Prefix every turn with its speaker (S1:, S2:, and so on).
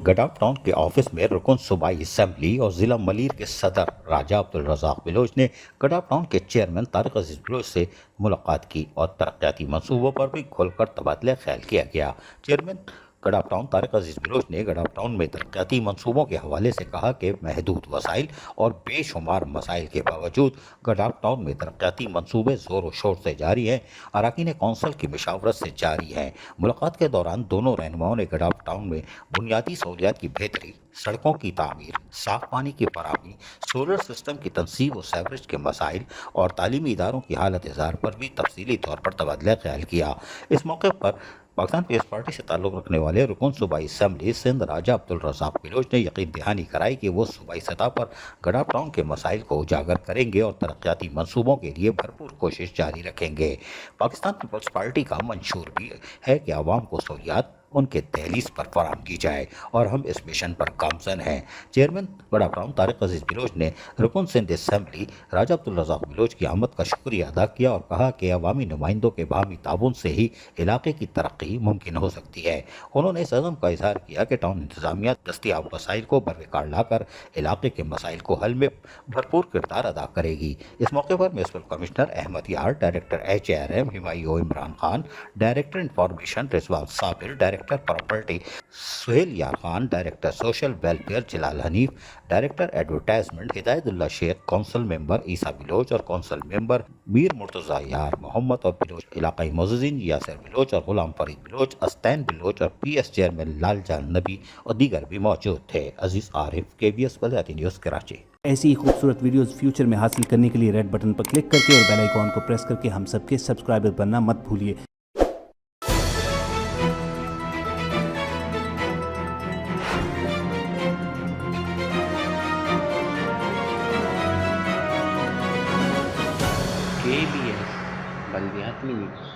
S1: गडाफ town के office में रुकन सूबाई असम्बली और ज़िला मलीर के सदर राजा अब्दुल रज़ाक बिलोच ने गडाफ टाउन के चेयरमैन तारिक अजीज़ बिलोच से मुलाकात की और तरक्याती मंसूबों पर भी खुलकर तबादला ख्याल किया गया। चेयरमैन गडाफ टाउन तारिक अजीज़ बिलोच ने गडाफ टाउन में तरक्याती मंसूबों के हवाले से कहा कि महदूद वसाइल और बेशुमार मसाइल के बावजूद गडाफ टाउन में तरक्याती मंसूबे ज़ोर व शोर से जारी हैं। अरकान कौंसिल की मशावरत से जारी हैं। मुलाकात के दौरान दोनों रहनुमाओं ने गडाफ टाउन में बुनियादी सहूलियात की बेहतरी, सड़कों की तामीर, साफ पानी की फराहमी, सोलर सिस्टम की तनसीब और सेवरेज के मसाइल और तालीमी इदारों की हालत इज़ार पर भी तफसीली तौर पर तबादला ख्याल किया। इस मौके पर पाकिस्तान पीपल्स पार्टी से ताल्लुक़ रखने वाले रुकन सूबाई असम्बली सिंध राजा अब्दुल रज़ाक बिलोच ने यकीन दहानी कराई कि वो सूबाई सतह पर गडाफ टाउन के मसाइल को उजागर करेंगे और तरक्याती मंसूबों के लिए भरपूर कोशिश जारी रखेंगे। पाकिस्तान पीपल्स पार्टी का मंशूर भी है कि आवाम को सहूलियात उनके दहलीज पर फराहम की जाए और हम इस मिशन पर गामजन हैं। चेयरमैन गडाफ टाउन तारिक अजीज़ बिलोच ने रुकन सिंध असम्बली राजा अब्दुल रज़ाक बिलोच की आमद का शुक्रिया अदा किया और कहा कि अवामी नुमाइंदों के बाहमी ताउन से ही इलाके की तरक्की मुमकिन हो सकती है। उन्होंने इस अज़म का इजहार किया कि टाउन इंतजामिया दस्तियाब वसाइल को बरवकार लाकर इलाके के मसाइल को हल में भरपूर किरदार अदा करेगी। इस मौके पर municipal commissioner Ahmed Yar, director HRM Humayun Imran Khan, director information Rizwan Sabir, director property Sohail Yar Khan, director social welfare Jalal Hanif, director advertisement Hidayatullah Sheikh, council member Isa Baloch और कौंसल मेंबर मीर मुर्तज़ा यार मोहम्मद और बिलोच इलाकाई मोअज़्ज़िन यासिर बिलोच और गुलाम फरीद बिलोच, अस्तान बिलोच और PS चेयरमैन लालजान नबी और दीगर भी मौजूद थे। अजीज़ आरिफ, KBS बलदियाती न्यूज़ कराची।
S2: ऐसी ही खूबसूरत वीडियोस फ्यूचर में हासिल करने के लिए रेड बटन पर क्लिक करके और बेल आइकॉन को प्रेस करके हम सबके सब्सक्राइबर बनना मत भूलिए।
S3: KBS बलदियाती न्यूज़।